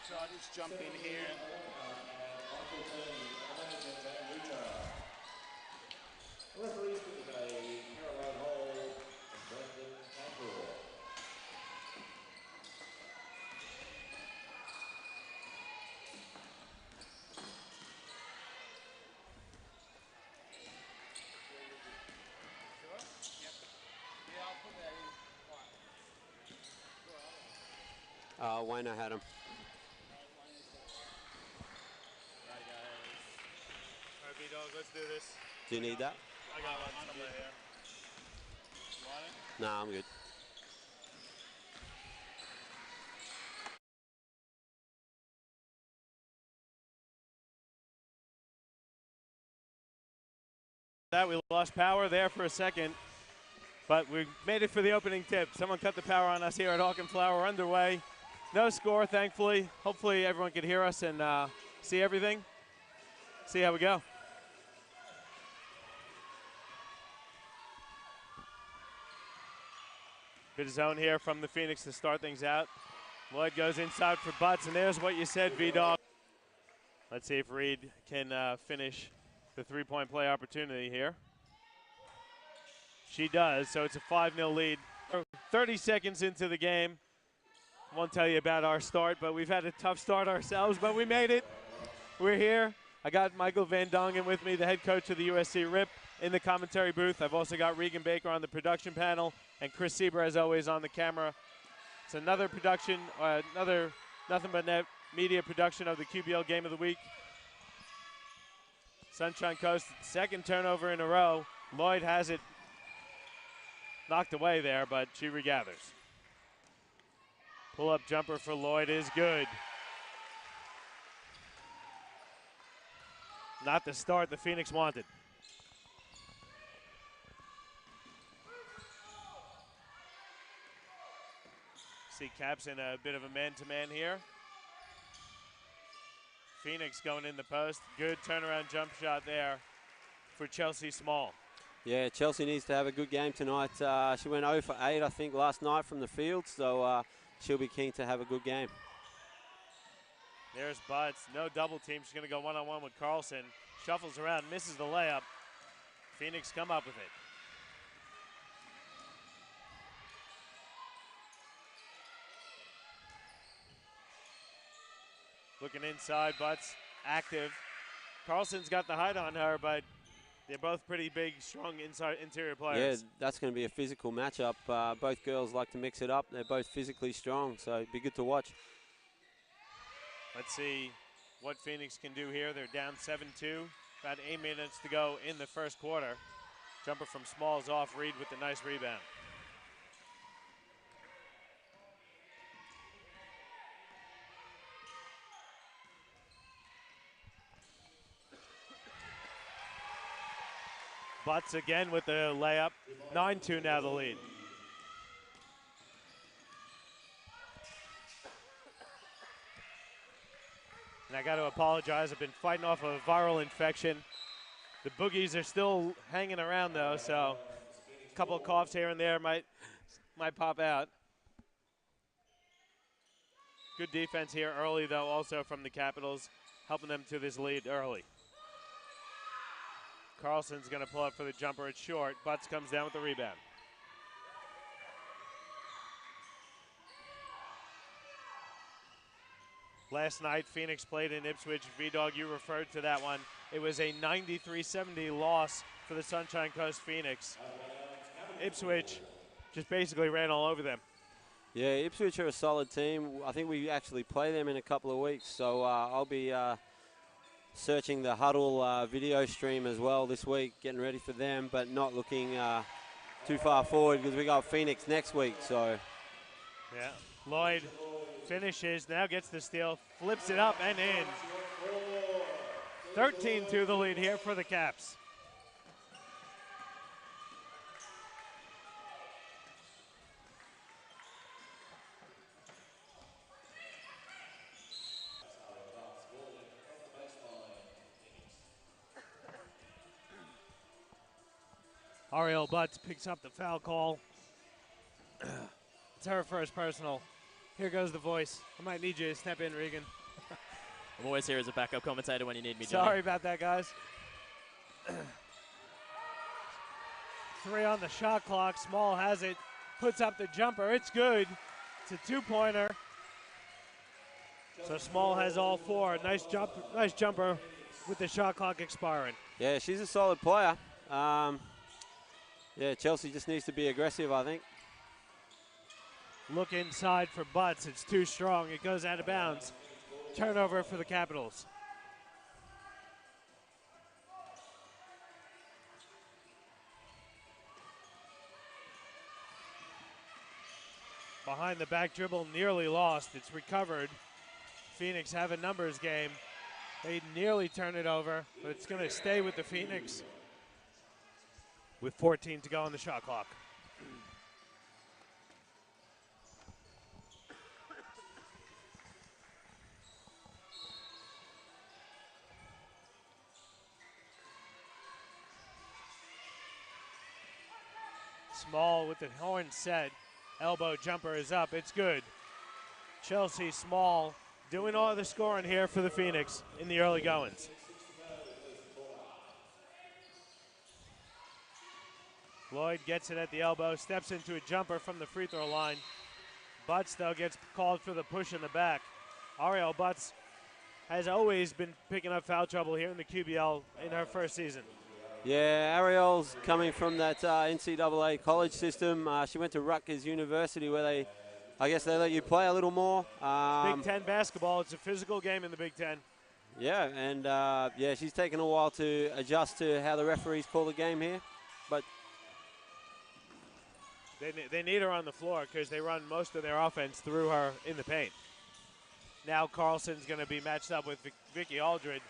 So I just jump in here. Wayno had him. Alright, B-Dog, let's do this. Do you need that? I got one somewhere here. Nah, I'm good. That we lost power there for a second, but we made it for the opening tip. Someone cut the power on us here at Hawk and Flower. We're underway. No score, thankfully. Hopefully everyone can hear us and see everything. See how we go. Bit of zone here from the Phoenix to start things out. Lloyd goes inside for Butts, and there's what you said, V-Dog. Let's see if Reed can finish the three-point play opportunity here. She does, so it's a 5-0 lead. 30 seconds into the game. Won't tell you about our start, but we've had a tough start ourselves, but we made it. We're here. I got Michael Van Dongen with me, the head coach of the USC RIP, in the commentary booth. I've also got Regan Baker on the production panel, and Chris Sieber, as always, on the camera. It's another production, another Nothing But Net media production of the QBL Game of the Week. Sunshine Coast, second turnover in a row. Lloyd has it knocked away there, but she regathers. Pull-up jumper for Lloyd is good. Not the start the Phoenix wanted. See Caps in a bit of a man-to-man here. Phoenix going in the post. Good turnaround jump shot there for Chelsea Small. Yeah, Chelsea needs to have a good game tonight. She went 0 for 8, I think, last night from the field, so she'll be keen to have a good game. There's Butts. No double team. She's going to go one-on-one with Carlson. Shuffles around, misses the layup. Phoenix come up with it. Looking inside, Butts active. Carlson's got the height on her, but they're both pretty big, strong interior players. Yeah, that's going to be a physical matchup. Both girls like to mix it up. They're both physically strong, so it'd be good to watch. Let's see what Phoenix can do here. They're down 7-2. About 8 minutes to go in the first quarter. Jumper from Smalls off. Reed with the nice rebound. Butts again with the layup. 9-2 now the lead. And I got to apologize. I've been fighting off a viral infection. The boogies are still hanging around though, so a couple of coughs here and there might pop out. Good defense here early though, also from the Capitals, helping them to this lead early. Carlson's going to pull up for the jumper. It's short. Butts comes down with the rebound. Last night, Phoenix played in Ipswich. V-Dog, you referred to that one. It was a 93-70 loss for the Sunshine Coast Phoenix. Ipswich just basically ran all over them. Yeah, Ipswich are a solid team. I think we actually play them in a couple of weeks, so I'll be searching the Huddle video stream as well this week, getting ready for them, but not looking too far forward because we got Phoenix next week. So, yeah, Lloyd finishes, now gets the steal, flips it up and in. 13-2 the lead here for the Caps. Ariel Butts picks up the foul call. It's her first personal. Here goes the voice. I might need you to step in, Regan. I'm always here as a backup commentator when you need me, Johnny. Sorry about that, guys. 3 on the shot clock. Small has it. Puts up the jumper. It's good. It's a two-pointer. So Small has all 4. Nice jumper with the shot clock expiring. Yeah, she's a solid player. Yeah, Chelsea just needs to be aggressive, I think. Look inside for Butts. It's too strong. It goes out of bounds. Turnover for the Capitals. Behind the back dribble, nearly lost. It's recovered. Phoenix have a numbers game. They nearly turn it over, but it's going to stay with the Phoenix with 14 to go on the shot clock. Small with the horn set. Elbow jumper is up. It's good. Chelsea Small doing all the scoring here for the Phoenix in the early goings. Lloyd gets it at the elbow, steps into a jumper from the free throw line. Butts, though, gets called for the push in the back. Ariel Butts has always been picking up foul trouble here in the QBL in her first season. Yeah, Ariel's coming from that NCAA college system. She went to Rutgers University where I guess they let you play a little more. Big Ten basketball, it's a physical game in the Big Ten. Yeah, and yeah, she's taken a while to adjust to how the referees call the game here. But they need her on the floor because they run most of their offense through her in the paint. Now Carlson's going to be matched up with Vicky Aldred.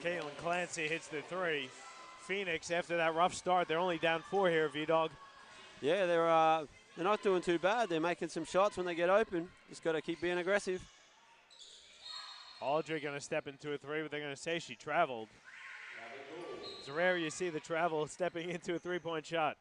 Caitlin Clancy hits the 3. Phoenix, after that rough start, they're only down 4 here, V-Dog. Yeah, they're not doing too bad. They're making some shots when they get open. Just got to keep being aggressive. Aldred going to step into a 3, but they're going to say she traveled. It's rare you see the travel stepping into a three-point shot.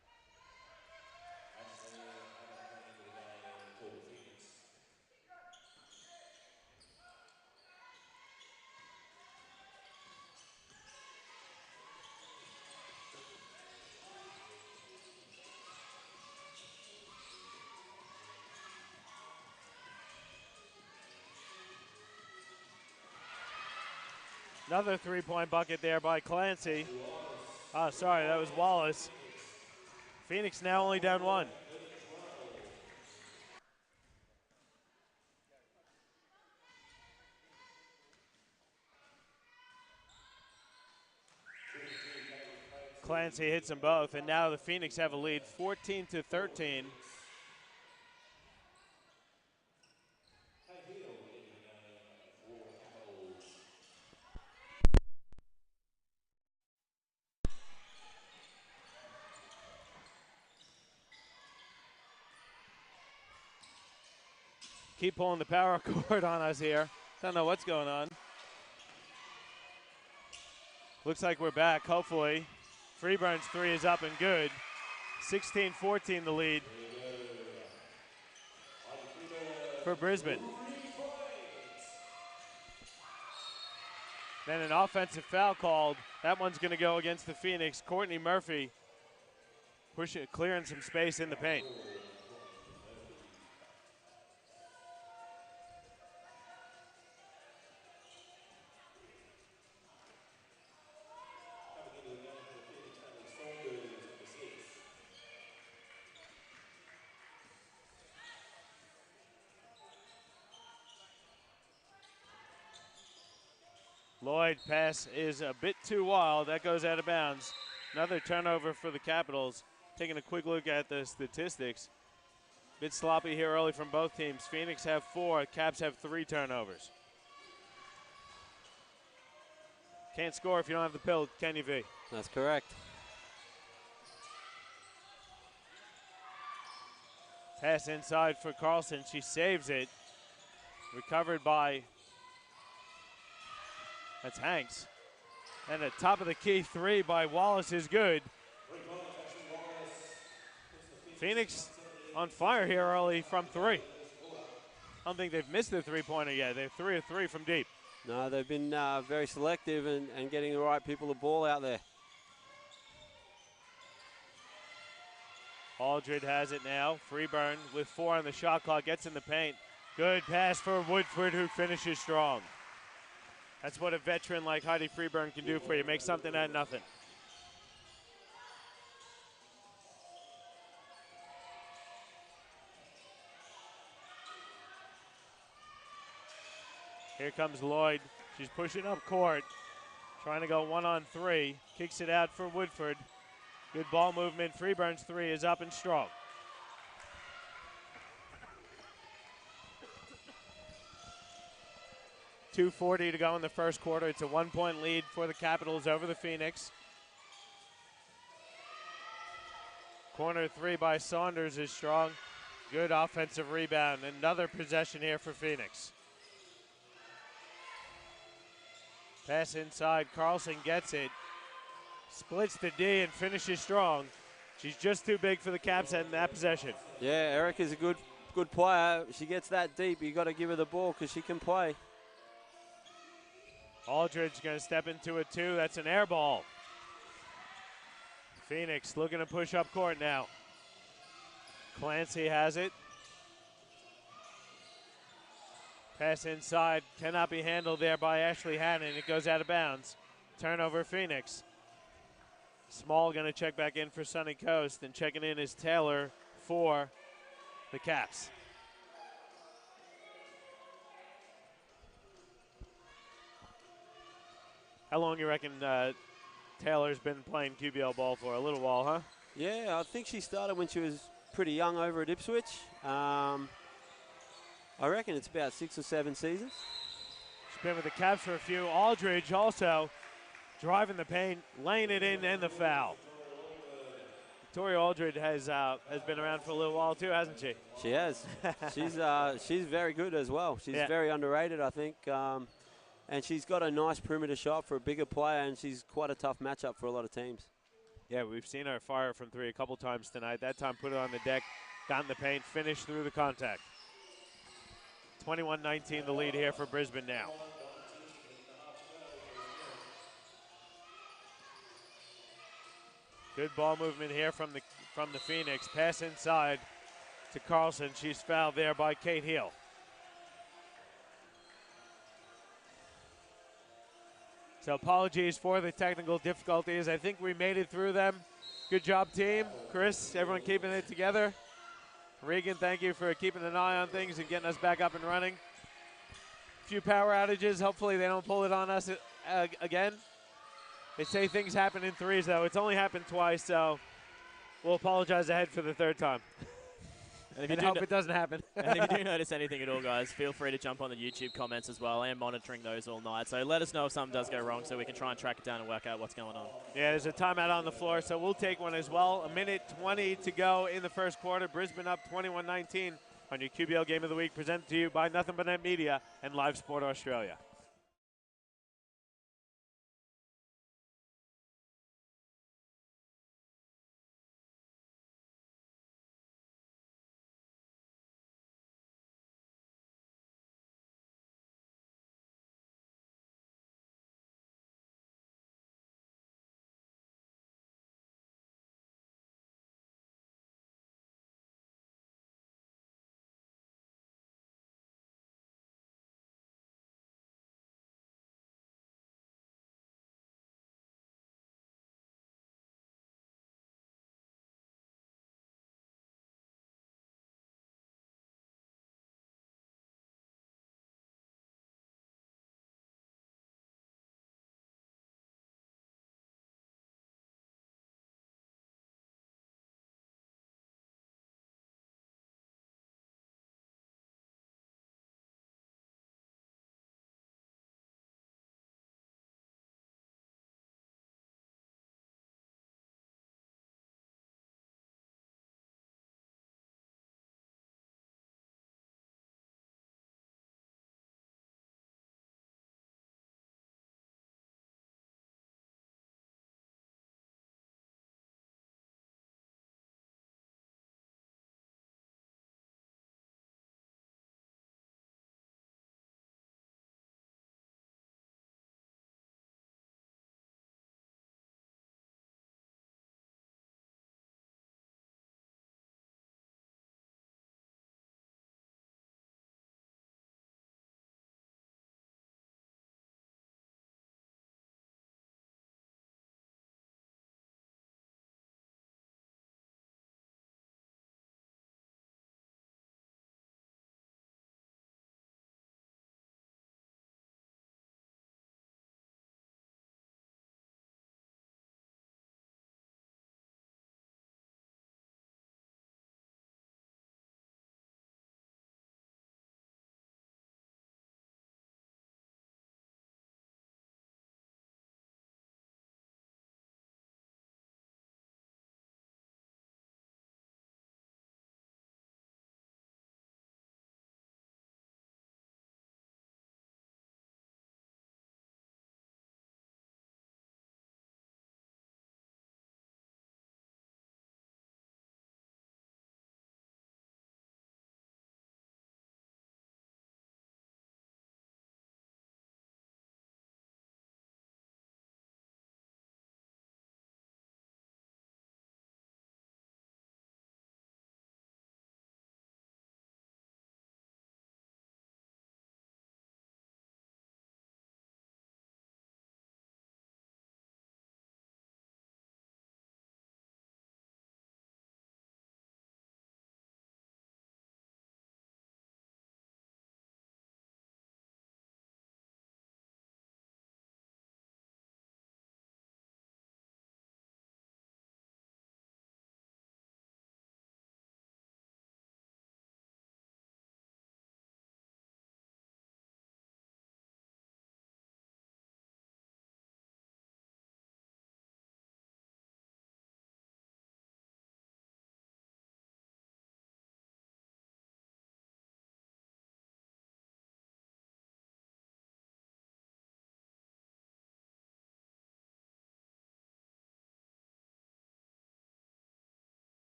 Another three-point bucket there by Clancy. Oh, sorry, that was Wallace. Phoenix now only down 1. Clancy hits them both, and now the Phoenix have a lead, 14-13. Keep pulling the power cord on us here. Don't know what's going on. Looks like we're back, hopefully. Freeburn's 3 is up and good. 16-14 the lead for Brisbane. Then an offensive foul called. That one's going to go against the Phoenix. Courtney Murphy clearing some space in the paint. Lloyd pass is a bit too wild. That goes out of bounds. Another turnover for the Capitals. Taking a quick look at the statistics. Bit sloppy here early from both teams. Phoenix have 4, Caps have 3 turnovers. Can't score if you don't have the pill, can you, V? That's correct. Pass inside for Carlson. She saves it. Recovered by, that's Hanks. And the top of the key three by Wallace is good. Phoenix on fire here early from three. I don't think they've missed their three-pointer yet. They're 3 of 3 from deep. No, they've been very selective and getting the right people the ball out there. Aldred has it now. Freeburn with 4 on the shot clock, gets in the paint. Good pass for Woodford, who finishes strong. That's what a veteran like Heidi Freeburn can do for you. Make something out of nothing. Here comes Lloyd. She's pushing up court, trying to go 1-on-3. Kicks it out for Woodford. Good ball movement. Freeburn's 3 is up and strong. .240 to go in the first quarter. It's a 1-point lead for the Capitals over the Phoenix. Corner 3 by Saunders is strong. Good offensive rebound. Another possession here for Phoenix. Pass inside. Carlson gets it. Splits the D and finishes strong. She's just too big for the Caps in that possession. Yeah, Erica's a good player. She gets that deep. You got to give her the ball because she can play. Aldridge going to step into a 2. That's an air ball. Phoenix looking to push up court now. Clancy has it. Pass inside. Cannot be handled there by Ashley Hannon. It goes out of bounds. Turnover Phoenix. Small going to check back in for Sunny Coast. And checking in is Taylor for the Caps. How long you reckon Taylor's been playing QBL ball for? A little while, huh? Yeah, I think she started when she was pretty young over at Ipswich. I reckon it's about 6 or 7 seasons. She's been with the Caps for a few. Aldridge also driving the paint, laying it in, and the foul. Victoria Aldridge has been around for a little while too, hasn't she? She has. She's very good as well. She's very underrated, I think. And she's got a nice perimeter shot for a bigger player, and she's quite a tough matchup for a lot of teams. Yeah, we've seen her fire from 3 a couple times tonight. That time put it on the deck, got in the paint, finished through the contact. 21-19 the lead here for Brisbane now. Good ball movement here from the Phoenix. Pass inside to Carlson. She's fouled there by Kate Heel. So apologies for the technical difficulties. I think we made it through them. Good job, team. Chris, everyone keeping it together. Regan, thank you for keeping an eye on things and getting us back up and running. A few power outages. Hopefully they don't pull it on us again. They say things happen in 3s, though. It's only happened twice, so we'll apologize ahead for the 3rd time. And hope it doesn't happen. And if you do notice anything at all, guys, feel free to jump on the YouTube comments as well. I am monitoring those all night. So let us know if something does go wrong so we can try and track it down and work out what's going on. Yeah, there's a timeout on the floor, so we'll take one as well. 1:20 to go in the first quarter. Brisbane up 21-19 on your QBL Game of the Week, presented to you by Nothing But Net Media and Live Sport Australia.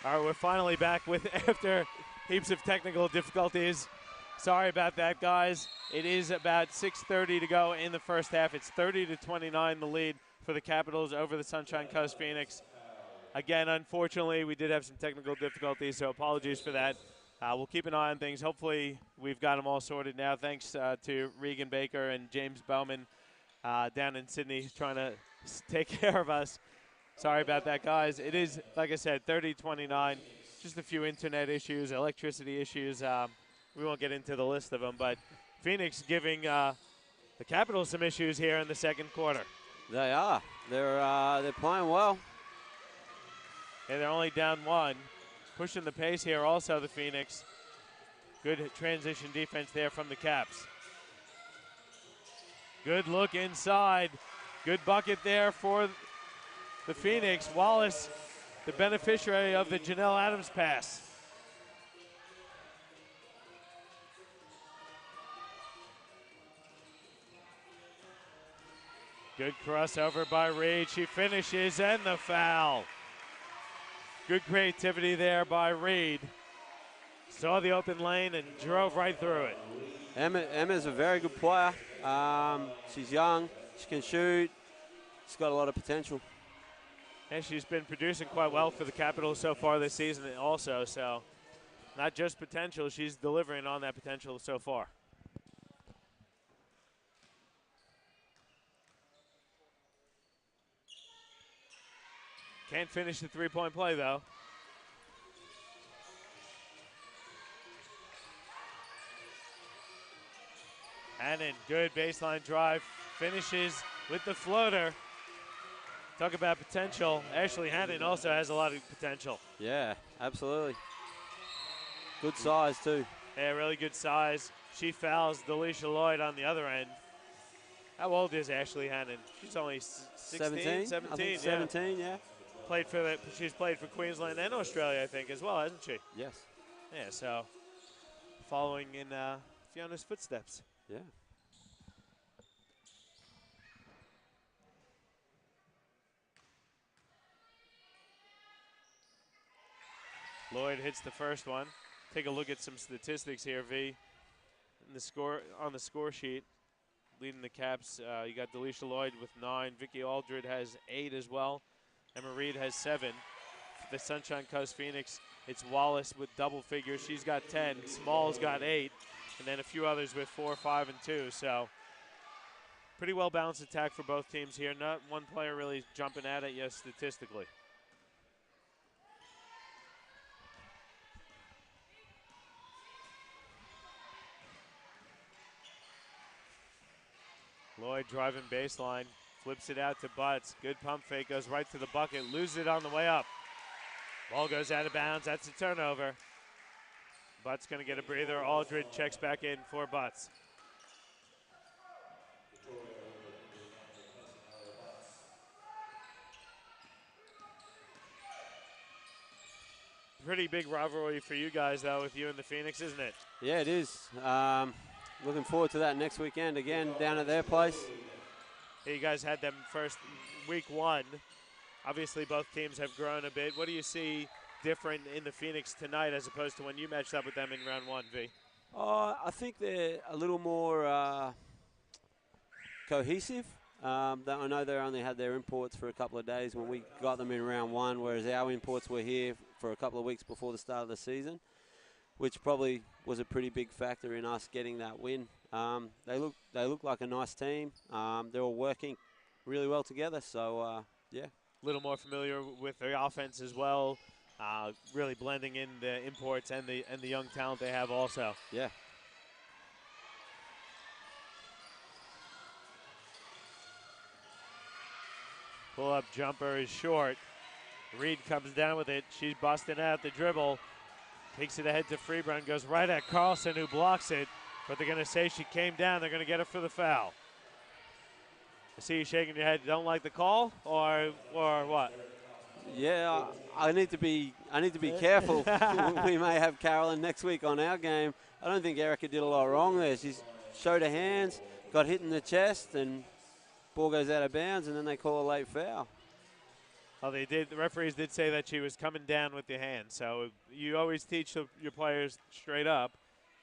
All right, we're finally back with after heaps of technical difficulties. Sorry about that, guys. It is about 6:30 to go in the first half. It's 30-29 the lead for the Capitals over the Sunshine Coast Phoenix. Again, unfortunately, we did have some technical difficulties, so apologies for that. We'll keep an eye on things. Hopefully, we've got them all sorted now. Thanks to Regan Baker and James Bowman down in Sydney trying to take care of us. Sorry about that, guys. It is, like I said, 30-29. Just a few internet issues, electricity issues. We won't get into the list of them, but Phoenix giving the Capitals some issues here in the second quarter. They are. They're playing well. And they're only down one. Pushing the pace here also, the Phoenix. Good transition defense there from the Caps. Good look inside. Good bucket there for the Phoenix. Wallace, the beneficiary of the Janelle Adams pass. Good crossover by Reed. She finishes, and the foul. Good creativity there by Reed. Saw the open lane and drove right through it. Emma's a very good player. She's young. She can shoot. She's got a lot of potential. And she's been producing quite well for the Capitals so far this season also. So not just potential, she's delivering on that potential so far. Can't finish the three-point play, though. Hannon, good baseline drive. Finishes with the floater. Talk about potential. Ashley Hannon also has a lot of potential. Yeah, absolutely. Good size, too. Yeah, really good size. She fouls Delisha Lloyd on the other end. How old is Ashley Hannon? She's only 16, 17, I think yeah. 17, yeah. She's played for Queensland and Australia, I think, as well, hasn't she? Yes. Yeah, so following in Fiona's footsteps. Yeah. Lloyd hits the first one. Take a look at some statistics here, V. In the score on the score sheet, leading the Caps, you got Delisha Lloyd with 9. Vicky Aldred has 8 as well. Emma Reed has 7. For the Sunshine Coast Phoenix, it's Wallace with double figures. She's got 10. Small's got 8. And then a few others with 4, 5, and 2. So pretty well balanced attack for both teams here. Not one player really jumping at it yet statistically. Lloyd driving baseline, flips it out to Butts. Good pump fake, goes right to the bucket, loses it on the way up. Ball goes out of bounds, that's a turnover. Butts gonna get a breather. Aldred checks back in for Butts. Pretty big rivalry for you guys though, with you and the Phoenix, isn't it? Yeah, it is. Looking forward to that next weekend again down at their place. Yeah, you guys had them first week 1. Obviously, both teams have grown a bit. What do you see different in the Phoenix tonight as opposed to when you matched up with them in round 1, V? I think they're a little more cohesive. I know they only had their imports for a couple of days when we got them in round 1, whereas our imports were here for a couple of weeks before the start of the season, which probably was a pretty big factor in us getting that win. They look like a nice team. They're all working really well together. So yeah, a little more familiar with the offense as well. Really blending in the imports and the young talent they have also. Yeah. Pull-up jumper is short. Reed comes down with it. She's busting out the dribble. Takes it ahead to Freebrun. Goes right at Carlson, who blocks it. But they're going to say she came down. They're going to get her for the foul. I see you shaking your head. Don't like the call, or what? Yeah, I need to be careful. We may have Carolyn next week on our game. I don't think Erica did a lot wrong there. She showed her hands, got hit in the chest, and ball goes out of bounds, and then they call a late foul. Well, they did. The referees did say that she was coming down with the hand. So you always teach your players straight up.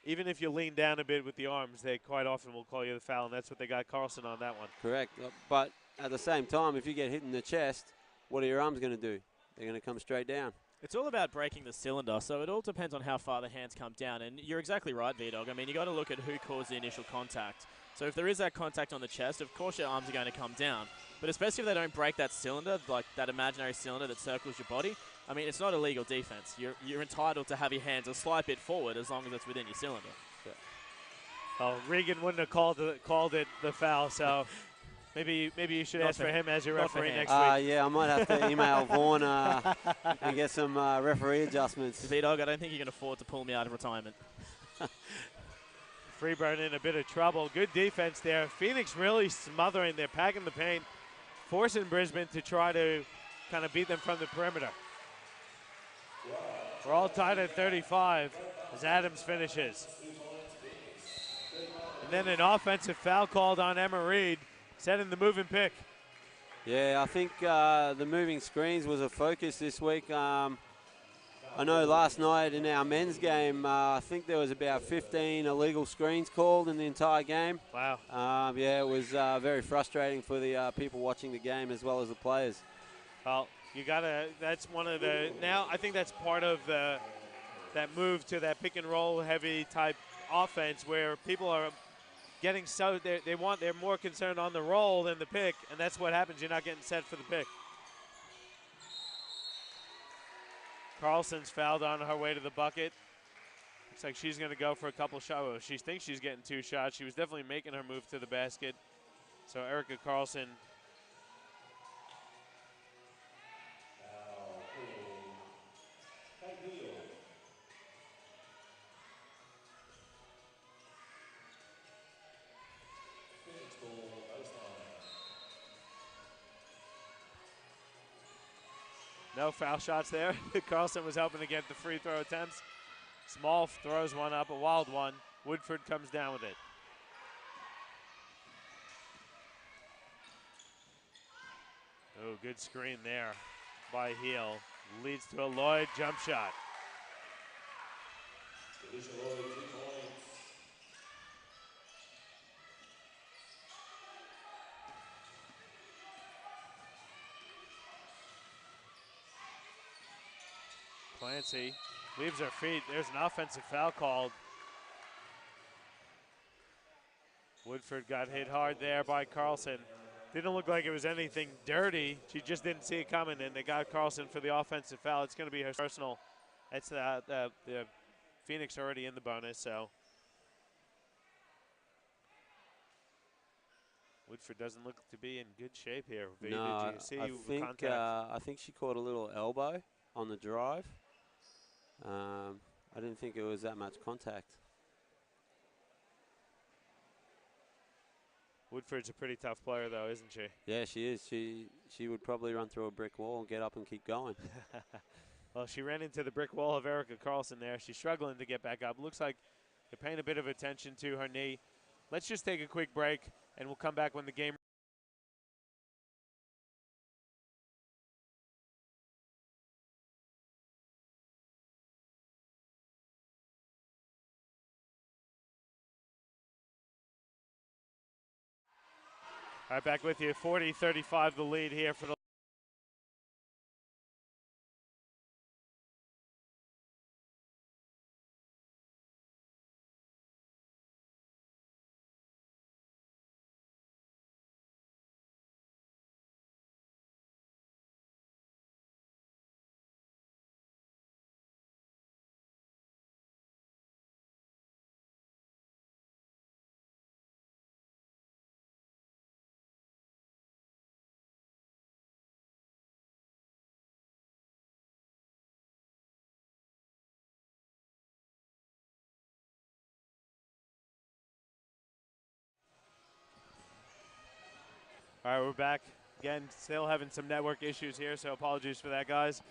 Even if you lean down a bit with the arms, they quite often will call you the foul, and that's what they got Carlson on that one. Correct. But at the same time, if you get hit in the chest, what are your arms going to do? They're going to come straight down. It's all about breaking the cylinder, so it all depends on how far the hands come down. And you're exactly right, V-Dog. I mean, you got to look at who caused the initial contact. So if there is that contact on the chest, of course your arms are going to come down. But especially if they don't break that cylinder, like that imaginary cylinder that circles your body, I mean, it's not illegal defense. You're entitled to have your hands a slight bit forward as long as it's within your cylinder. Yeah. Oh, Regan wouldn't have called it the foul, so maybe you should ask for him as your referee next week. Yeah, I might have to email Vaughan and get some referee adjustments. V-Dog, I don't think you can afford to pull me out of retirement. Freeburn in a bit of trouble. Good defense there. Phoenix really smothering. They're packing the paint, forcing Brisbane to try to kind of beat them from the perimeter. We're all tied at 35 as Adams finishes. And then an offensive foul called on Emma Reed, setting the moving pick. Yeah, I think the moving screens was a focus this week. I know last night in our men's game, I think there was about 15 illegal screens called in the entire game. Wow. Yeah, it was very frustrating for the people watching the game as well as the players. Well, that's one of the, now I think that's part of that move to that pick and roll heavy type offense where people are getting they're more concerned on the roll than the pick, and that's what happens. You're not getting set for the pick. Carlson's fouled on her way to the bucket. Looks like she's going to go for a couple shots. Well, she thinks she's getting 2 shots. She was definitely making her move to the basket. So Erica Carlson. No foul shots there. Carlson was hoping to get the free throw attempts. Small throws one up, a wild one. Woodford comes down with it. Oh, good screen there by Heel. Leads to a Lloyd jump shot. Clancy leaves her feet. There's an offensive foul called. Woodford got hit hard there by Carlson. Didn't look like it was anything dirty. She just didn't see it coming, and they got Carlson for the offensive foul. It's going to be her personal. That's the Phoenix already in the bonus, so. Woodford doesn't look to be in good shape here. No, did you see contact? I think she caught a little elbow on the drive. I didn't think it was that much contact. Woodford's a pretty tough player, though, isn't she? Yeah, she is. She would probably run through a brick wall and get up and keep going. Well, she ran into the brick wall of Erica Carlson there. She's struggling to get back up. Looks like they're paying a bit of attention to her knee. Let's just take a quick break, and we'll come back when the game. All right, back with you. 40-35 the lead here for the All right, we're back. Again, still having some network issues here, so apologies for that, guys.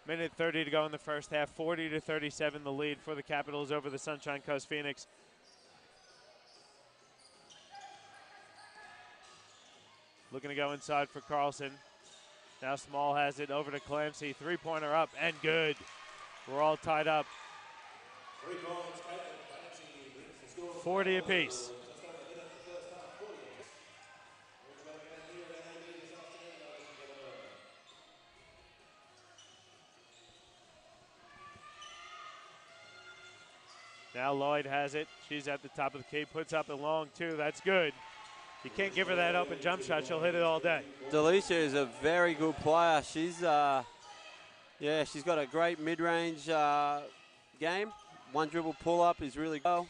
Minute 30 to go in the first half. 40-37 the lead for the Capitals over the Sunshine Coast Phoenix. Looking to go inside for Carlson. Now Small has it over to Clancy. Three-pointer up and good. We're all tied up. 40 apiece. Now Lloyd has it. She's at the top of the key. Puts up a long two. That's good. You can't give her that open jump shot. She'll hit it all day. Delisha is a very good player. She's she's got a great mid-range game. One dribble pull-up is really good.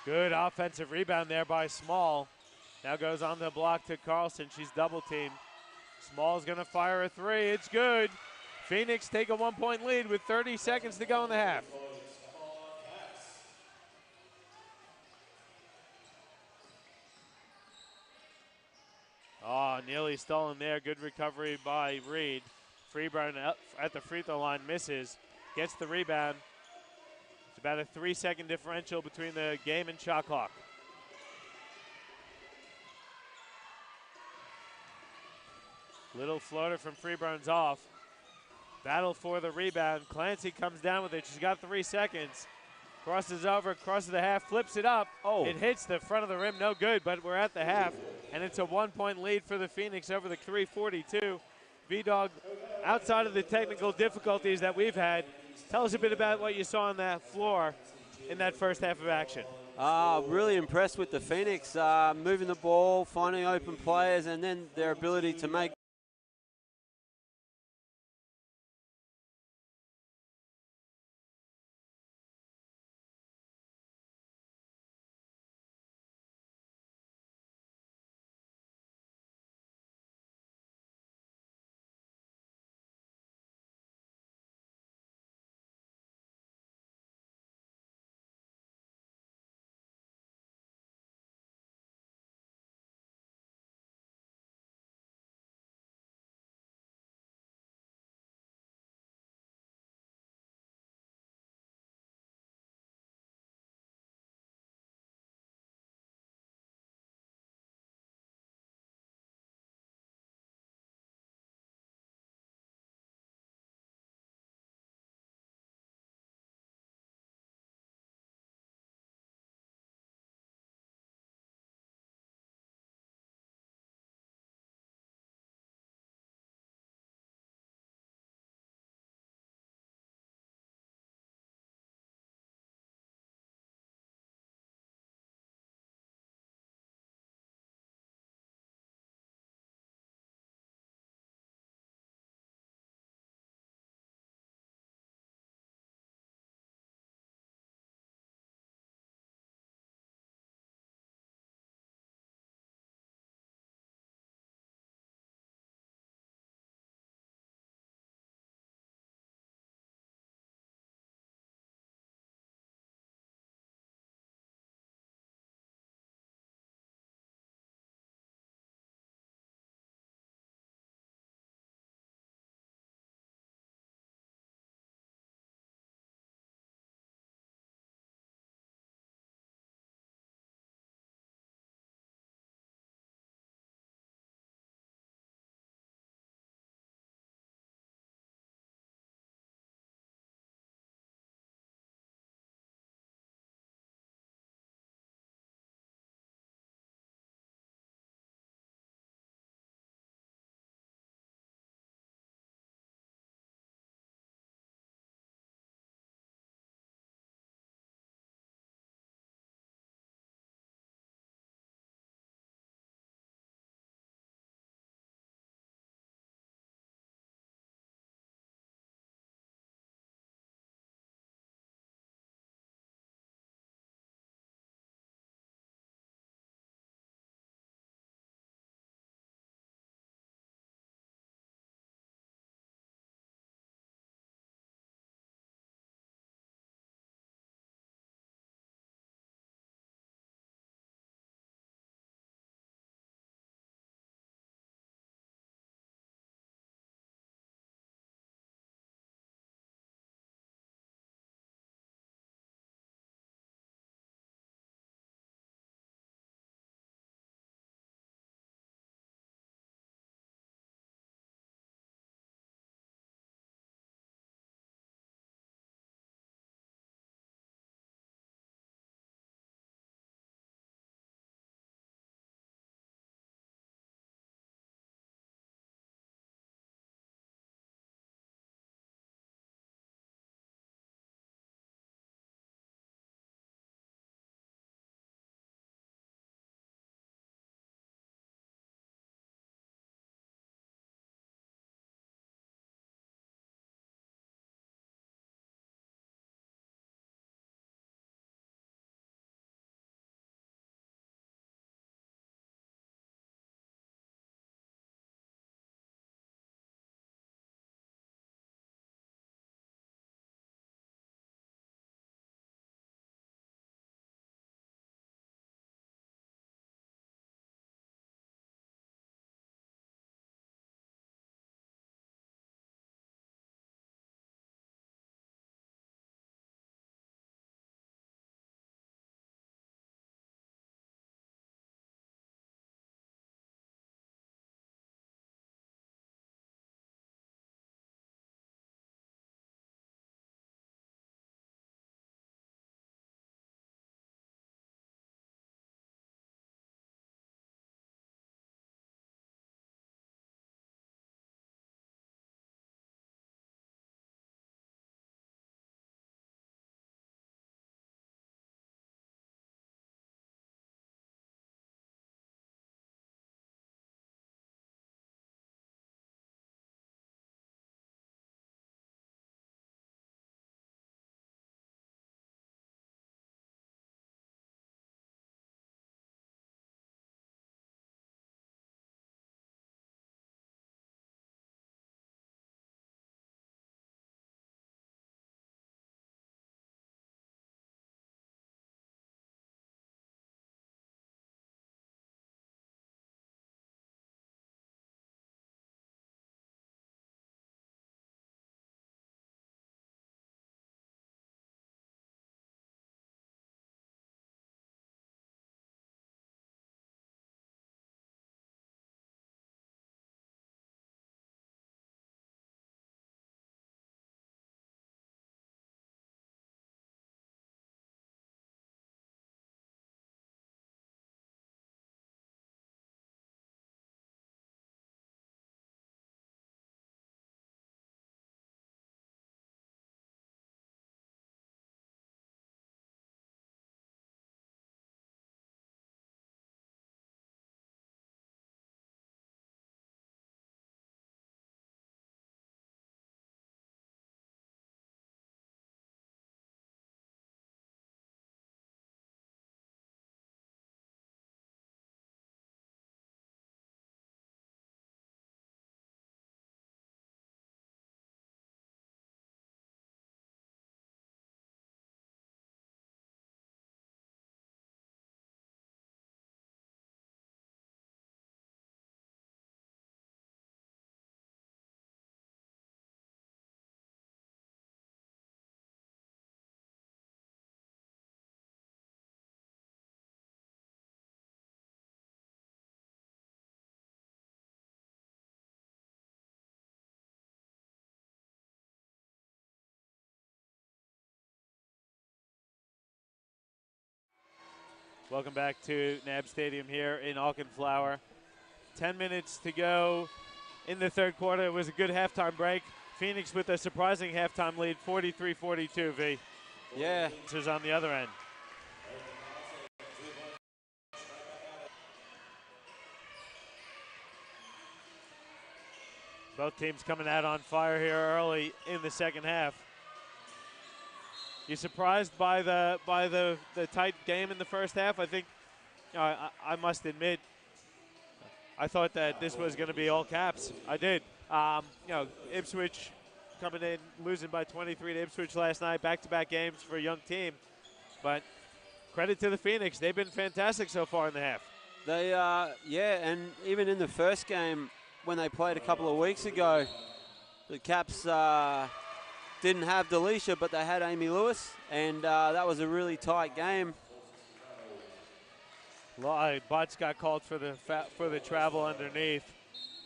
Good offensive rebound there by Small. Now goes on the block to Carlson. She's double-teamed. Small's going to fire a three. It's good. Phoenix take a one-point lead with 30 seconds to go in the half. Oh, nearly stolen there. Good recovery by Reed. Freeburn at the free throw line misses. Gets the rebound. It's about a 3-second differential between the game and shot clock. Little floater from Freeburn's off. Battle for the rebound. Clancy comes down with it. She's got 3 seconds. Crosses over, crosses the half, flips it up. Oh. It hits the front of the rim, no good, but we're at the half, and it's a 1-point lead for the Phoenix over the 3:42. V-Dog, outside of the technical difficulties that we've had, tell us a bit about what you saw on that floor in that first half of action. Really impressed with the Phoenix, moving the ball, finding open players, and then their ability to make Welcome back to NAB Stadium here in Auchenflower. 10 minutes to go in the third quarter. It was a good halftime break. Phoenix with a surprising halftime lead, 43-42, V. Yeah. This is on the other end. Both teams coming out on fire here early in the second half. You surprised by the tight game in the first half? I think, I must admit, I thought that this was going to be all caps. I did. Ipswich coming in, losing by 23 to Ipswich last night. Back-to-back games for a young team. But credit to the Phoenix. They've been fantastic so far in the half. They, and even in the first game when they played a couple of weeks ago, the Caps didn't have Delisha, but they had Amy Lewis, and that was a really tight game. Butts got called for the travel underneath.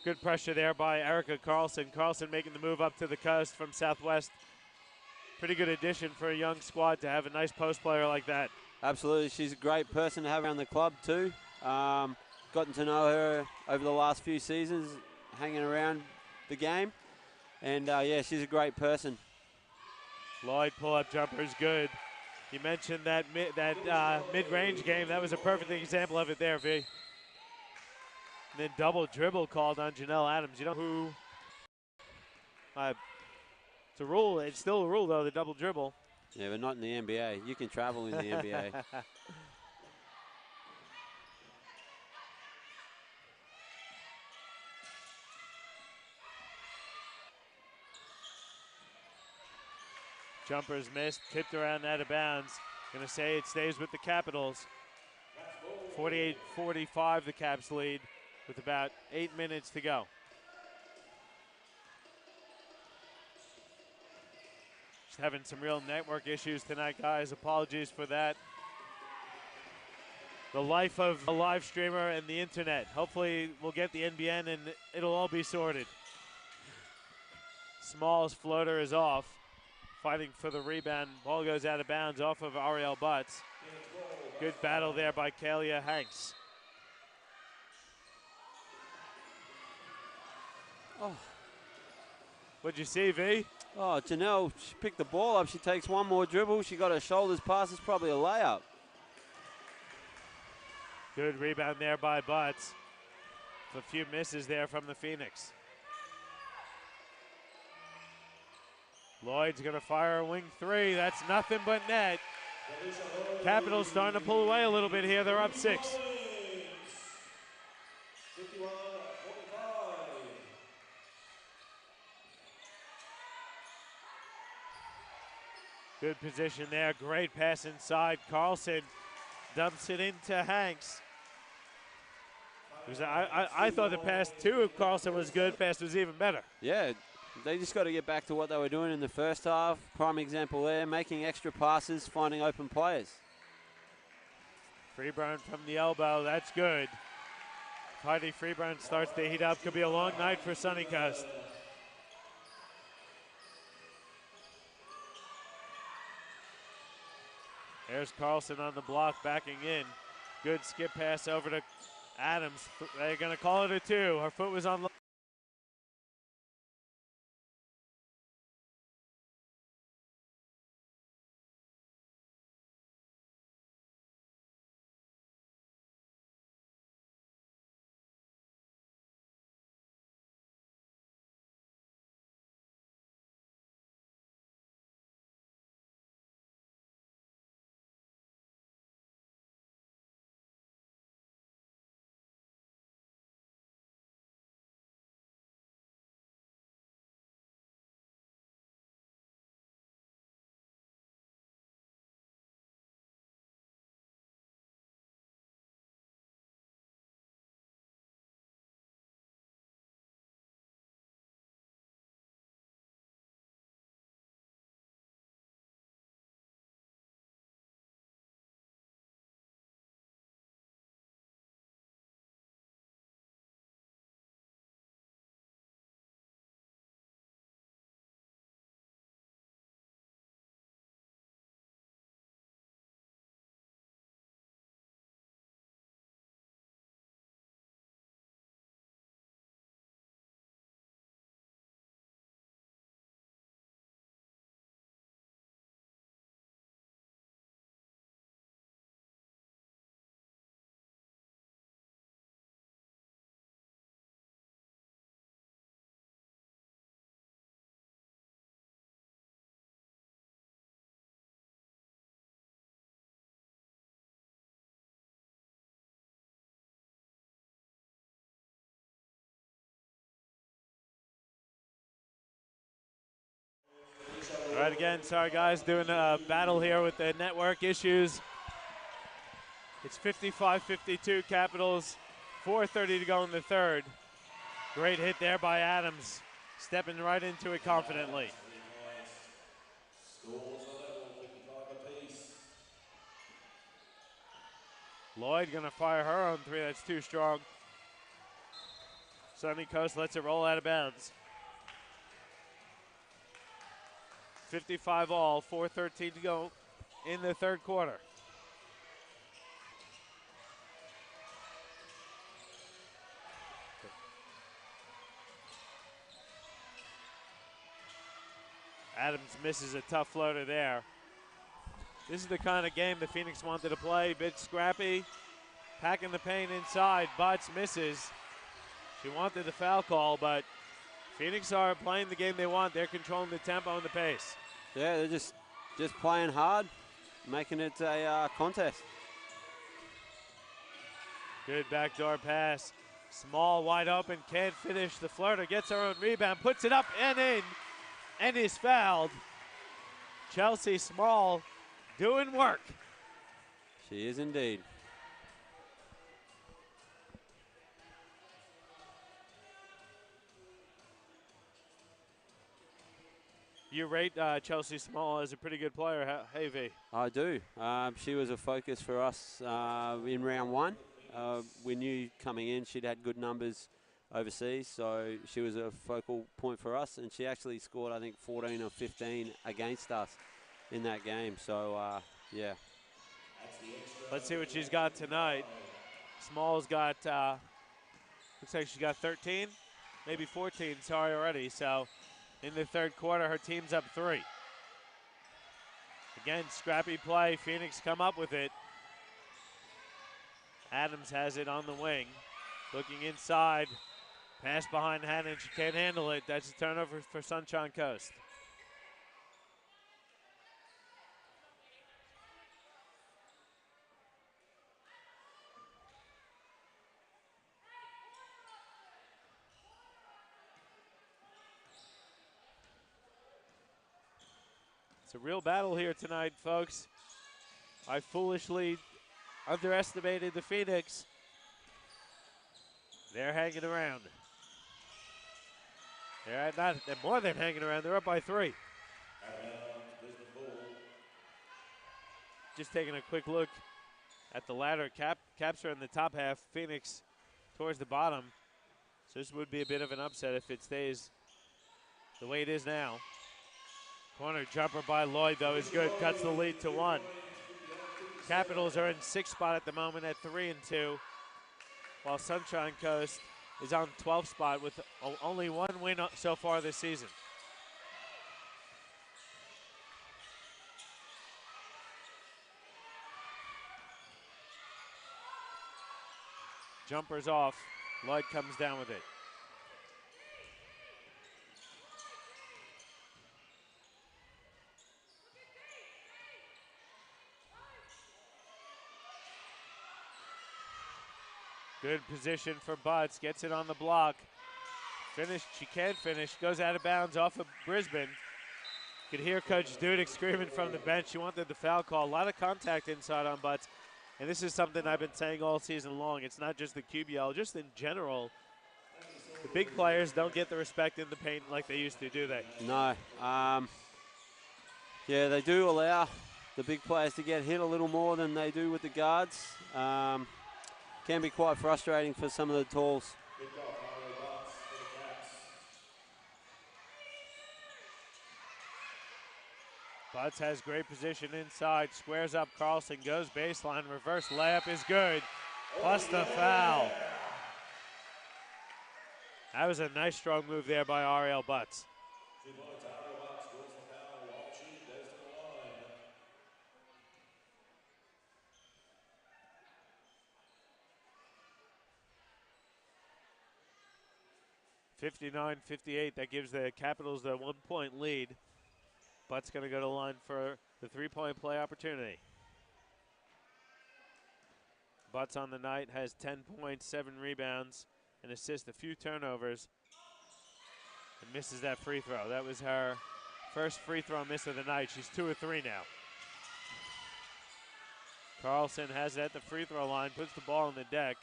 Good pressure there by Erica Carlson. Carlson making the move up to the coast from Southwest. Pretty good addition for a young squad to have a nice post player like that. Absolutely, she's a great person to have around the club too. Gotten to know her over the last few seasons, hanging around the game, and yeah, she's a great person. Lloyd pull-up jumper is good. You mentioned that mid-range game. That was a perfect example of it there, V. And then double dribble called on Janelle Adams. You know who? It's a rule. It's still a rule, though, the double dribble. Yeah, but not in the NBA. You can travel in the NBA. Jumper's missed, tipped around out of bounds. Gonna say it stays with the Capitals. 48-45 the Caps lead with about 8 minutes to go. Just having some real network issues tonight, guys. Apologies for that. The life of a live streamer and the internet. Hopefully we'll get the NBN and it'll all be sorted. Small's floater is off. Fighting for the rebound. Ball goes out of bounds off of Ariel Butts. Good battle there by Kalia Hanks. Oh. What'd you see, V? Oh, Janelle, she picked the ball up. She takes one more dribble. She got her shoulders past. It's probably a layup. Good rebound there by Butts. A few misses there from the Phoenix. Lloyd's gonna fire a wing three. That's nothing but net. Capitals starting to pull away a little bit here. They're up 6. Good position there. Great pass inside. Carlson dumps it into Hanks. I thought the pass to Carlson was good. Pass was even better. Yeah. They just got to get back to what they were doing in the first half. Prime example there, making extra passes, finding open players. Freeburn from the elbow, that's good. Heidi Freeburn starts to heat up. Could be a long night for Sunny Coast. There's Carlson on the block, backing in. Good skip pass over to Adams. They're going to call it a 2. Her foot was on. right, again, sorry guys, doing a battle here with the network issues. It's 55-52 Capitals, 4:30 to go in the third. Great hit there by Adams, stepping right into it confidently. Lloyd gonna fire her own three, that's too strong. Sunny Coast lets it roll out of bounds. 55 all, 4:13 to go in the third quarter. Adams misses a tough floater there. This is the kind of game the Phoenix wanted to play. Bit scrappy, packing the paint inside. Butts misses. She wanted the foul call, but Phoenix are playing the game they want. They're controlling the tempo and the pace. Yeah, they're just playing hard, making it a contest. Good backdoor pass. Small, wide open, can't finish. The flirter gets her own rebound, puts it up and in, and is fouled. Chelsea Small doing work. She is indeed. You rate Chelsea Small as a pretty good player, hey V? I do. She was a focus for us in round one. We knew coming in she'd had good numbers overseas, so she was a focal point for us, and she actually scored, I think, 14 or 15 against us in that game. So, yeah. Let's see what she's got tonight. Small's got, looks like she's got 13, maybe 14, sorry, already. So in the third quarter, her team's up 3. Again, scrappy play. Phoenix come up with it. Adams has it on the wing. Looking inside. Pass behind Hannon. She can't handle it. That's a turnover for Sunshine Coast. It's a real battle here tonight, folks. I foolishly underestimated the Phoenix. They're hanging around. They're more than hanging around. They're up by 3. Just taking a quick look at the ladder. Caps are in the top half. Phoenix towards the bottom. So this would be a bit of an upset if it stays the way it is now. Corner jumper by Lloyd, though, is good. Cuts the lead to 1. Capitals are in 6th spot at the moment at 3-2, while Sunshine Coast is on 12th spot with only 1 win so far this season. Jumper's off. Lloyd comes down with it. Good position for Butts. Gets it on the block. Finish. She can't finish. Goes out of bounds off of Brisbane. You could hear Coach Dudek screaming from the bench. She wanted the foul call. A lot of contact inside on Butts. And this is something I've been saying all season long. It's not just the QBL, just in general. The big players don't get the respect in the paint like they used to, do they? No. Yeah, they do allow the big players to get hit a little more than they do with the guards. Can be quite frustrating for some of the talls. Butts has great position inside, squares up Carlson, goes baseline, reverse layup is good, plus the foul. That was a nice strong move there by Ariel Butts. (59-58), that gives the Capitals the 1-point lead. Butts going to go to the line for the 3-point play opportunity. Butts on the night has 10 points, 7 rebounds, an assist, a few turnovers, and misses that free throw. That was her First free throw miss of the night. She's 2 of 3 now. Carlson has it at the free throw line, puts the ball on the deck.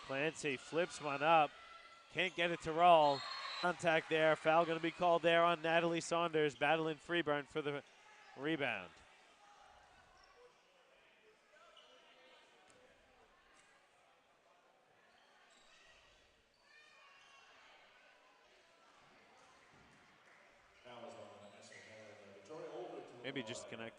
Clancy flips one up, can't get it to roll. Contact there, foul going to be called there on Natalie Saunders, battling Freeburn for the rebound. Maybe just connect.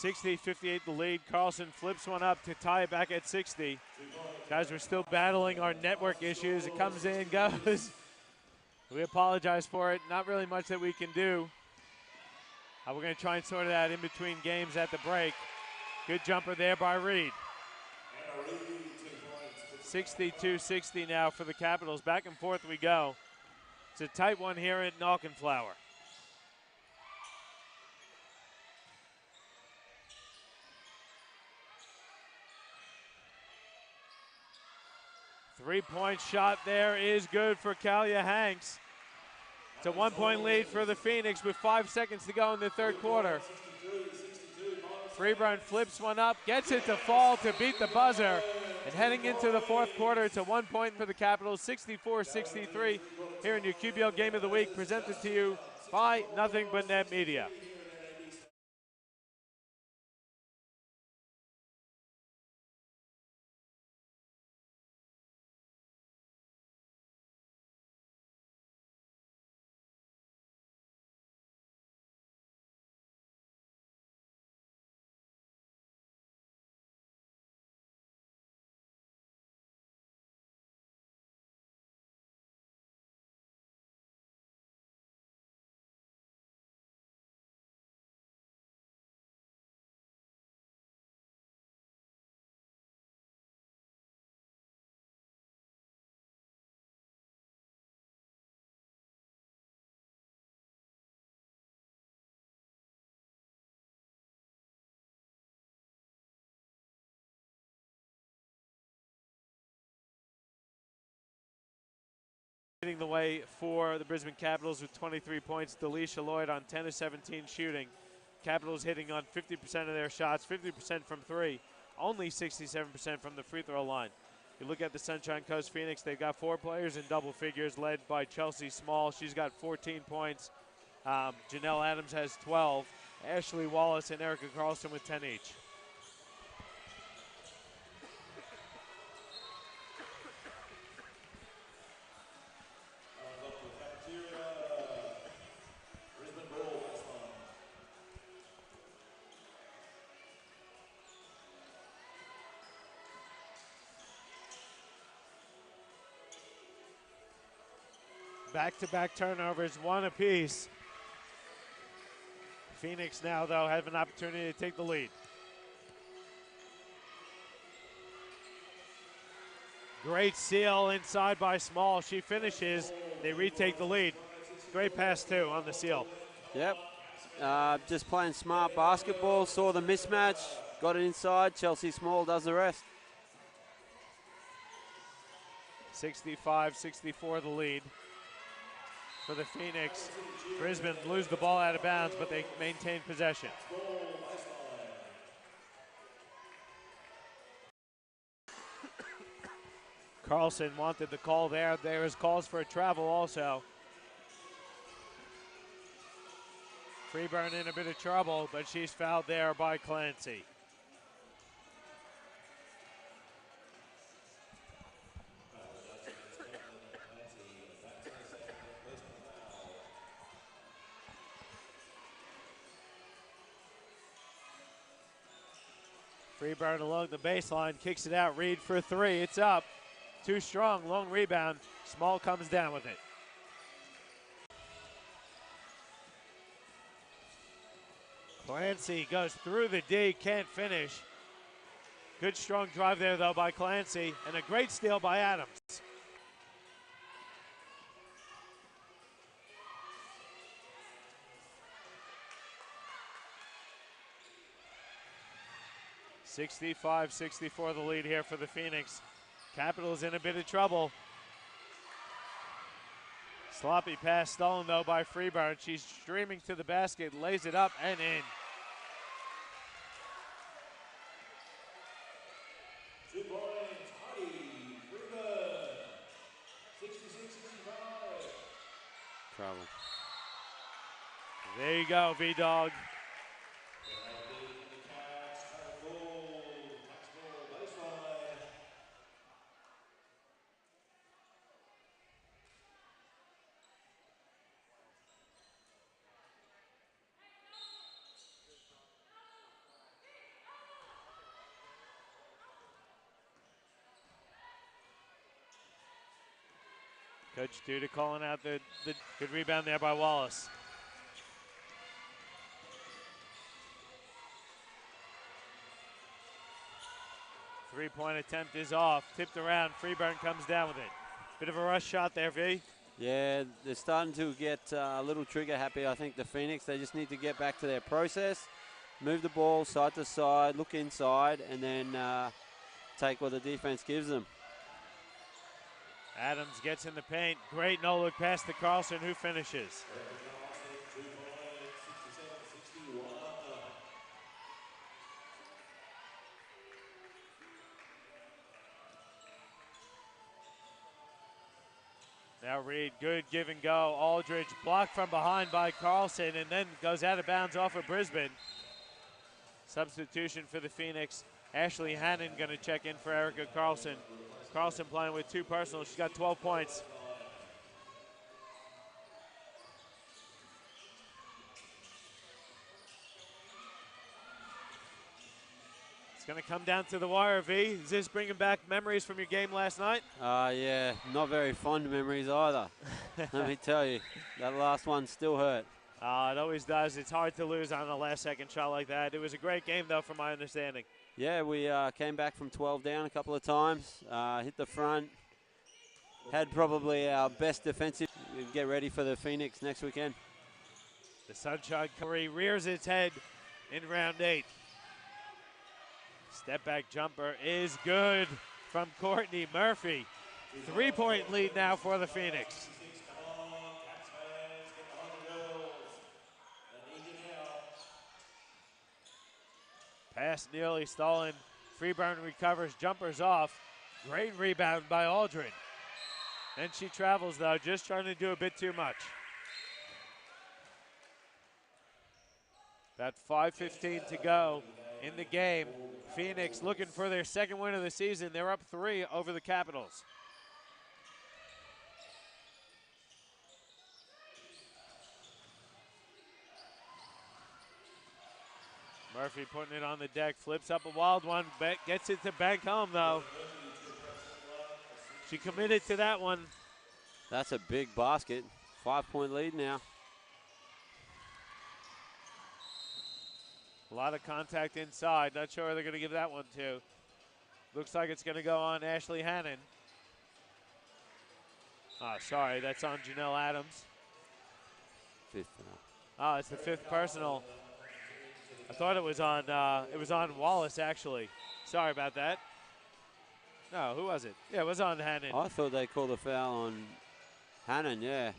(60-58) the lead. Carlson flips one up to tie it back at 60. Guys, we're still battling our network issues. It comes in, goes. We apologize for it. Not really much that we can do. We're going to try and sort it out in between games at the break. Good jumper there by Reed. 62-60 now for the Capitals. Back and forth we go. It's a tight one here at Naukenflower. Three-point shot there is good for Kalia Hanks. It's a 1-point lead for the Phoenix with 5 seconds to go in the third quarter. Freeburn flips one up, gets it to fall to beat the buzzer. And heading into the fourth quarter, it's a 1 point for the Capitals, 64-63 here in your QBL Game of the Week, presented to you by Nothing But Net Media. Leading the way for the Brisbane Capitals with 23 points. Delisha Lloyd on 10 of 17 shooting. Capitals hitting on 50% of their shots, 50% from three, only 67% from the free throw line. You look at the Sunshine Coast Phoenix, they've got 4 players in double figures, led by Chelsea Small. She's got 14 points. Janelle Adams has 12. Ashley Wallace and Erica Carlson with 10 each. Back-to-back turnovers, one apiece. Phoenix now, though, have an opportunity to take the lead. Great seal inside by Small. She finishes. They retake the lead. Great pass, too, on the seal. Yep. Just playing smart basketball. Saw the mismatch. Got it inside. Chelsea Small does the rest. 65-64 the lead for the Phoenix. Brisbane lose the ball out of bounds, but they maintain possession. Carlson wanted the call there. There is calls for a travel also. Freeburn in a bit of trouble, but she's fouled there by Clancy. Freeburn along the baseline, kicks it out. Reed for three. It's up. Too strong. Long rebound. Small comes down with it. Clancy goes through the D, can't finish. Good strong drive there, though, by Clancy, and a great steal by Adams. (65-64) the lead here for the Phoenix. Capitals in a bit of trouble. Sloppy pass stolen, though, by Freeburn. She's streaming to the basket, lays it up and in. Trouble. There you go, V-Dog. Coach Duda calling out the good rebound there by Wallace. Three-point attempt is off. Tipped around. Freeburn comes down with it. Bit of a rush shot there, V. Yeah, they're starting to get a little trigger happy, I think, the Phoenix. They just need to get back to their process, move the ball side to side, look inside, and then take what the defense gives them. Adams gets in the paint. Great no-look pass to Carlson, who finishes. Now Reed, good give and go. Aldridge blocked from behind by Carlson and then goes out of bounds off of Brisbane. Substitution for the Phoenix. Ashley Hannon going to check in for Erica Carlson. Carlson playing with two personals. She's got 12 points. It's going to come down to the wire, V. Is this bringing back memories from your game last night? Yeah, not very fond memories either. Let me tell you, that last one still hurt. It always does. It's hard to lose on a last-second shot like that. It was a great game, though, from my understanding. Yeah, we came back from 12 down a couple of times, hit the front, had probably our best defensive. We'll get ready for the Phoenix next weekend. The Sunshine Curry rears its head in round 8. Step back jumper is good from Courtney Murphy. 3-point lead now for the Phoenix. Pass nearly stolen. Freeburn recovers, jumpers off. Great rebound by Aldrin. And she travels, though, just trying to do a bit too much. About 5:15 to go in the game. Phoenix looking for their second win of the season. They're up 3 over the Capitals. Murphy putting it on the deck, flips up a wild one, gets it to bank home, though. She committed to that one. That's a big basket. 5-point lead now. A lot of contact inside. Not sure they're going to give that one to. Looks like it's going to go on Ashley Hannon. Oh, sorry, that's on Janelle Adams. Fifth. Oh, it's the 5th personal. I thought it was on Wallace, actually. Sorry about that. No, who was it? Yeah, it was on Hannon. I thought they called a foul on Hannon, yeah.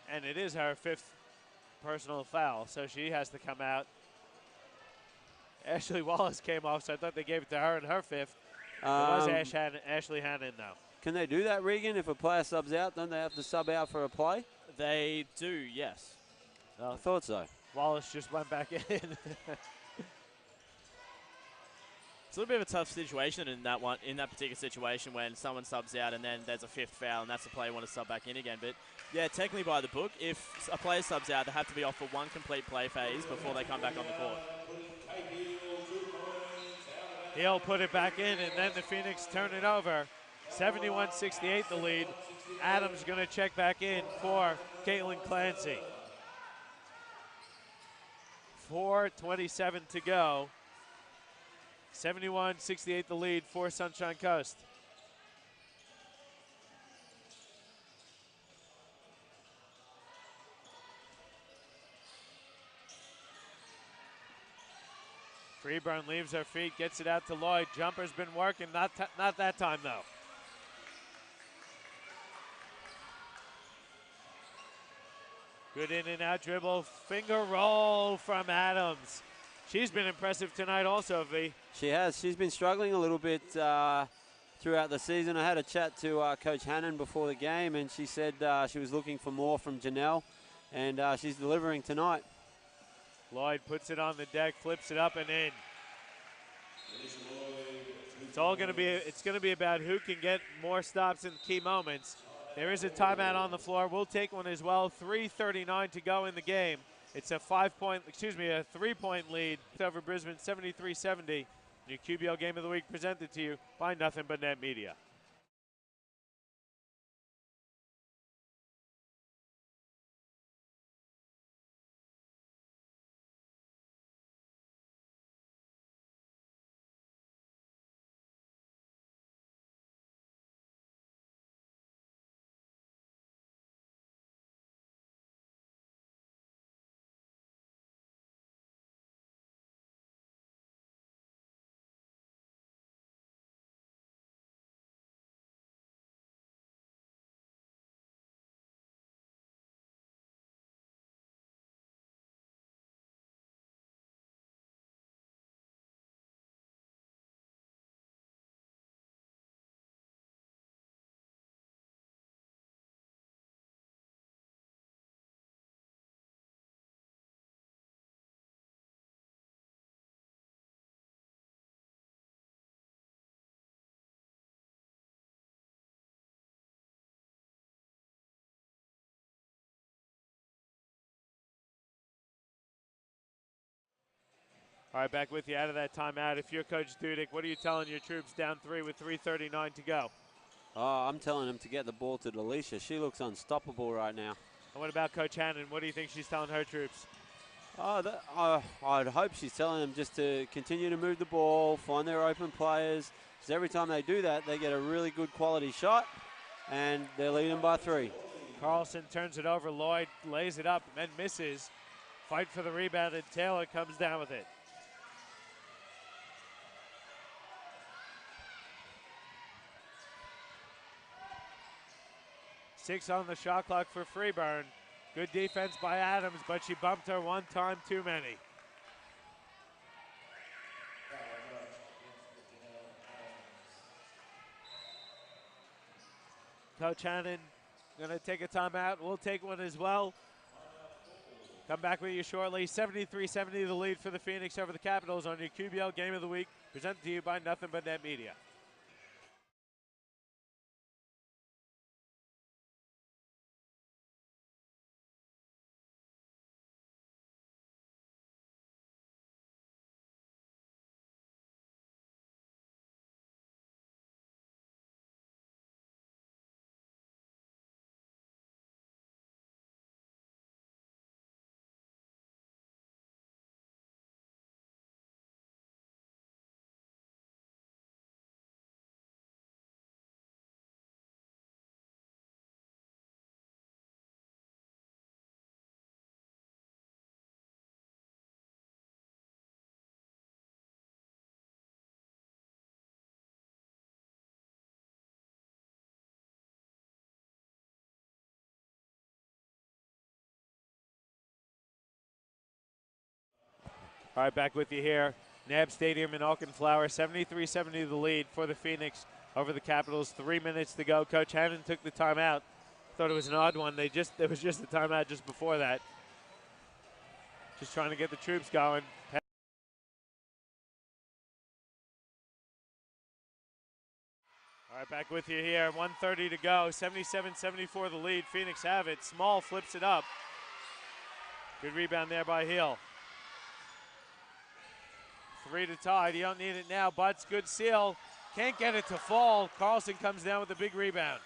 And it is her 5th personal foul, so she has to come out. Ashley Wallace came off, so I thought they gave it to her in her 5th. It was Ashley Hannon, though. Can they do that, Regan? If a player subs out, don't they have to sub out for a play? They do, yes. I thought so. Wallace just went back in. It's a little bit of a tough situation in that one, in that particular situation, when someone subs out and then there's a 5th foul and that's the player want to sub back in again. But yeah, technically by the book, if a player subs out, they have to be off for one complete play phase before they come back on the court. He'll put it back in, and then the Phoenix turn it over. 71-68 the lead. Adams going to check back in for Caitlin Clancy. 4:27 to go. 71-68 the lead for Sunshine Coast. Freeburn leaves her feet, gets it out to Lloyd. Jumper's been working, not that time though. Good in and out dribble, finger roll from Adams. She's been impressive tonight also, V. She has. She's been struggling a little bit throughout the season. I had a chat to Coach Hannon before the game, and she said she was looking for more from Janelle, and she's delivering tonight. Lloyd puts it on the deck, flips it up and in. It's going to be about who can get more stops in key moments. There is a timeout on the floor. We'll take one as well. 3:39 to go in the game. It's a 3-point lead over Brisbane, 73-70. Your QBL Game of the Week presented to you by Nothing But Net Media. All right, back with you out of that timeout. If you're Coach Dudek, what are you telling your troops down 3 with 3:39 to go? Oh, I'm telling them to get the ball to Delisha. She looks unstoppable right now. And what about Coach Hannon? What do you think she's telling her troops? I'd hope she's telling them just to continue to move the ball, find their open players, because every time they do that, they get a really good quality shot, and they're leading by 3. Carlson turns it over. Lloyd lays it up and misses. Fight for the rebound, and Taylor comes down with it. Six on the shot clock for Freeburn. Good defense by Adams, but she bumped her one time too many. Coach Hannon going to take a timeout. We'll take one as well. Come back with you shortly. 73-70 the lead for the Phoenix over the Capitals on your QBL Game of the Week, presented to you by Nothing But Net Media. All right, back with you here. NAB Stadium in Auchenflower, 73-70 the lead for the Phoenix over the Capitals. 3 minutes to go. Coach Hannon took the timeout. Thought it was an odd one. There was just a timeout just before that. Just trying to get the troops going. All right, back with you here. 1:30 to go. 77-74 the lead. Phoenix have it. Small flips it up. Good rebound there by Hill. 3 to tie. You don't need it now. Butts, good seal. Can't get it to fall. Carlson comes down with a big rebound.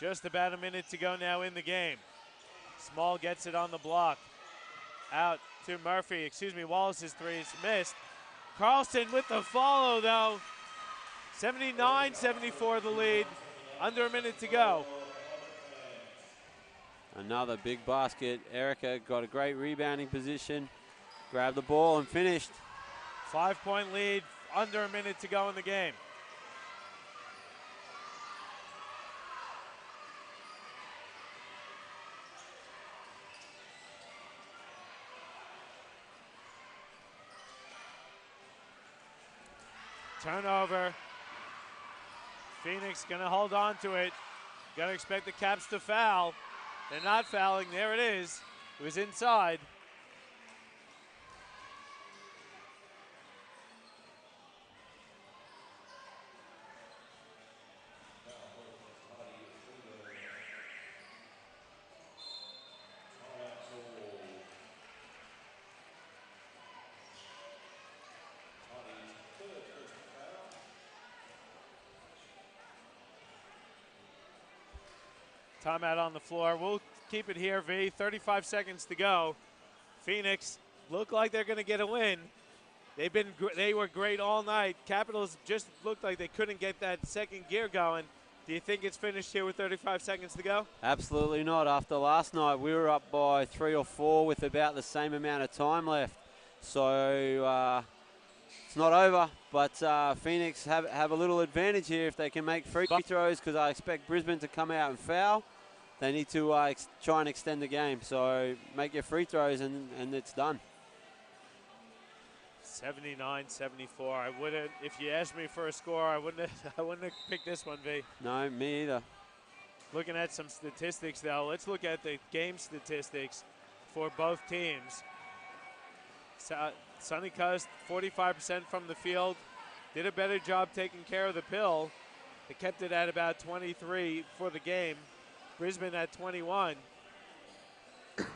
Just about a minute to go now in the game. Small gets it on the block. Out to Murphy. Wallace's three is missed. Carlson with the follow, though. 79-74 the lead. Under a minute to go. Another big basket. Erica got a great rebounding position. Grabbed the ball and finished. 5-point lead. Under a minute to go in the game. Turnover. Phoenix gonna hold on to it. Gotta expect the Caps to foul. They're not fouling. There it is. It was inside. Timeout on the floor. We'll keep it here, V. 35 seconds to go. Phoenix look like they're going to get a win. They were great all night. Capitals just looked like they couldn't get that second gear going. Do you think it's finished here with 35 seconds to go? Absolutely not. After last night, we were up by 3 or 4 with about the same amount of time left. So it's not over, but Phoenix have a little advantage here if they can make free throws, because I expect Brisbane to come out and foul. They need to try and extend the game. So make your free throws and it's done. 79-74. I wouldn't, if you asked me for a score, I wouldn't have picked this one, V. No, me either. Looking at some statistics, though, let's look at the game statistics for both teams. Sunny Coast, 45% from the field. Did a better job taking care of the pill. They kept it at about 23 for the game. Brisbane at 21.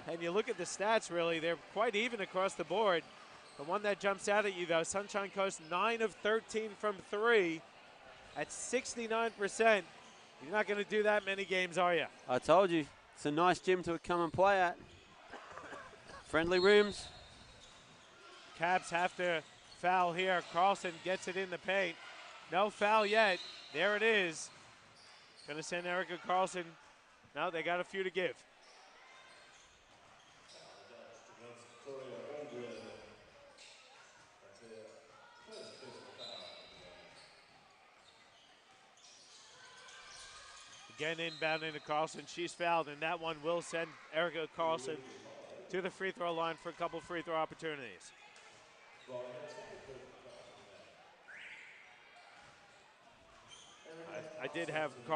And you look at the stats, really, they're quite even across the board. The one that jumps out at you, though, Sunshine Coast, 9 of 13 from 3 at 69%. You're not going to do that many games, are you? I told you. It's a nice gym to come and play at. Friendly rims. Caps have to foul here. Carlson gets it in the paint. No foul yet. There it is. Going to send Erica Carlson. No, they got a few to give. Again, inbound into Carlson. She's fouled, and that one will send Erica Carlson to the free throw line for a couple free throw opportunities. I did have Carlson.